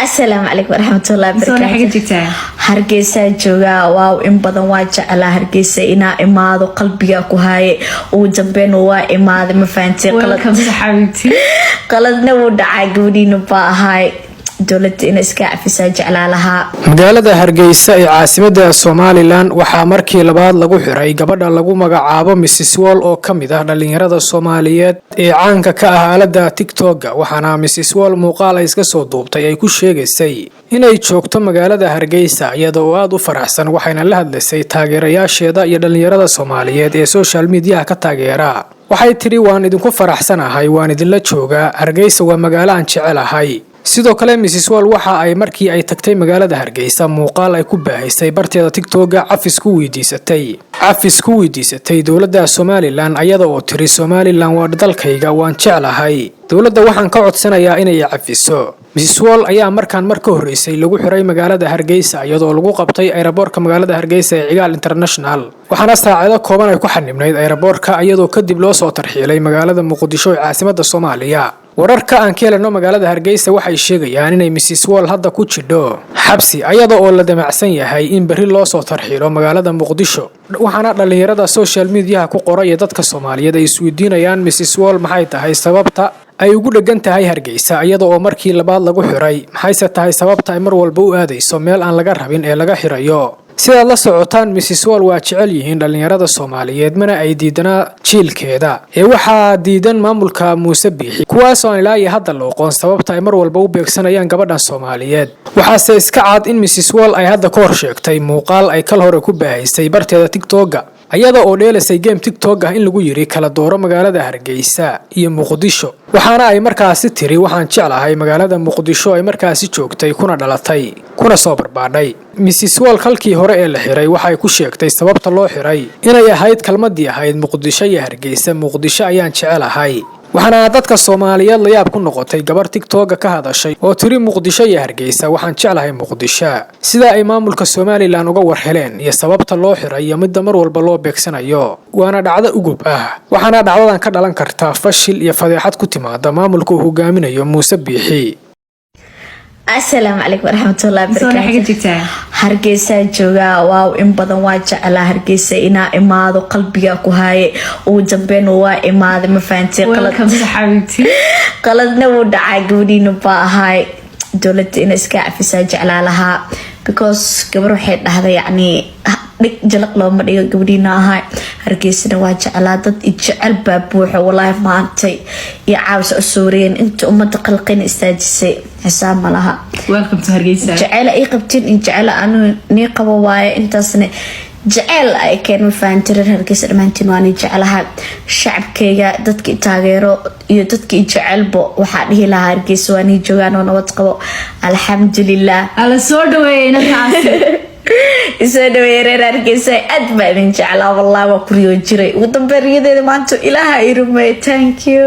السلام عليكم ورحمة الله وبركاته. هرجيسة جوا واو إن بدن واجع على هرجيسة إنا إماد وقلبي أكو هاي وجنبين وا إماد مفانتي قلدنا ودعاء قولي نبا هاي دولة إن إسكاع في ساجع لها magaalada Hargeysa ee caasimadda Somaliland waxaa markii labaad lagu xiray gabadha lagu magacaabo Mrs Wall oo kamid ah dhalinyarada Soomaaliyeed ee caanka ka ah aalada TikTok waxaana Mrs Wall muuqaal ay iska soo duubtay ay ku sheegaysay inay joogto magaalada Hargeysa iyadoo aad u faraxsan waxayna la hadlaysay taageerayaasheeda iyo dhalinyarada Soomaaliyeed ee social media ka taageera waxay tiri waan idinku faraxsanahay waan idinla joogaa Hargeysa waa magaalo aan jecelahay sidoo kale Mrs Wall waxa ay markii ay tagtay magaalada Hargeysa muuqaal ay ku baahisay barteeda TikTok cafis ku weydiisatay dawladda Somaliland ayada oo tiri Somaliland waa dalkayga waan jecelahay dawladda waxaan ka codsanayaa inay cafiso Mrs Wall ayaa marka horeysay lagu xiray magaalada Hargeysa iyadoo lagu qabtay aeroboortka magaalada Hargeysa ee Cigaal International waxaana saacado kooban ay ku xanibnayd aeroboortka iyadoo kadib loo soo tarxiilay magaalada Muqdisho ee caasimadda Soomaaliya wararka aan ka helno magaalada Hargeysa waxay sheegayaan inay Mrs Wall hadda ku jidho xabsi ayada oo la damacsan yahay in bari loo soo tarxiilo magaalada Muqdisho waxaana dhalinyarada social media ku qoray dadka Soomaaliyeed ay isweydiinayaan Mrs Wall maxay tahay sababta ay ugu dhagan tahay Hargeysa iyada oo markii labaad lagu xiray maxay tahay sababta ay mar walba u aadayso meel aan laga rabin ee laga xirayo sida la socotaan Mrs Wall waa jecel yihiin dhalinyarada Soomaaliyeed mana ay diidana jiilkeeda ee waxa diidan maamulka Muuse Biixi kuwaas oo ilaa iyo hadda loo qoon sababta ay mar walba u beegsanayaan gabadhan Soomaaliyeed waxaase iska cad in Mrs Wall ay hadda ka hor sheegtay muuqaal ay kal hore ku baahisay barteeda TikTok ayada oo dheelasay game TikTok in lagu yiri kala dooro magaalada Hargeysa iyo Muqdisho waxaana ay markaasi tiri waxaan jeclahay magaalada Muqdisho ay markaasi joogtay kuna dhalatay kuna soo barbaadhay Mrs Wall kalkii hore ee la xiray waxay ku sheegtay sababta loo xiray inay ahayd kalmadii ahayd Muqdisho iyo Hargeysa Muqdisho ayaan jecelahay waxaana dadka Soomaaliyeed la yaab ku noqotay gabar TikTok ka hadashay oo tiri Muqdisho iyo Hargeysa waxaan jecelahay Muqdisho sida ay maamulka Somaliland uga warheleen iyo sababta loo xiray iyo mid mar walba loo beegsanayo waana dhacdo ugub ah waxaana dhacdadan ka dhalan karta fashil iyo fadeexad ku timaada maamulka uu hogaaminayo Muuse Biixi. السلام عليكم ورحمة الله وبركاته. هرجيسة جوا واو إن بدن واجع على هرجيسة إنا إماد وقلبي أكو هاي وجنبين وا إماد مفانتي قلدنا ودعاء قولي نبا هاي دولة إن إسكاع في ساجع لها because قبل واحد هذا يعني جلق لو ما ديجا قبلينا هاي هرجيسنا واجع على ضد إجعل بابوحة والله ما أنتي يعاوز أسورين أنت تقلقين استاجسي حسام لها welcome to هرجيسة جعل أي قبتين إن جعل أنو نيقبوا واي أنت سنة جعل أي كان مفانتر هرجيسة ما أنتي واني جعلها شعب كيجا ضدك تاجرو يضدك جعل بو وحده لها هرجيسة واني جوان ونوتقبوا الحمد لله على صور وين نتعاسي isoo weerar Hargeysa aad baan jeclaa wallahi waa kuriyo jiray ugu dambeeyay maanta ilaaha i rumay thank you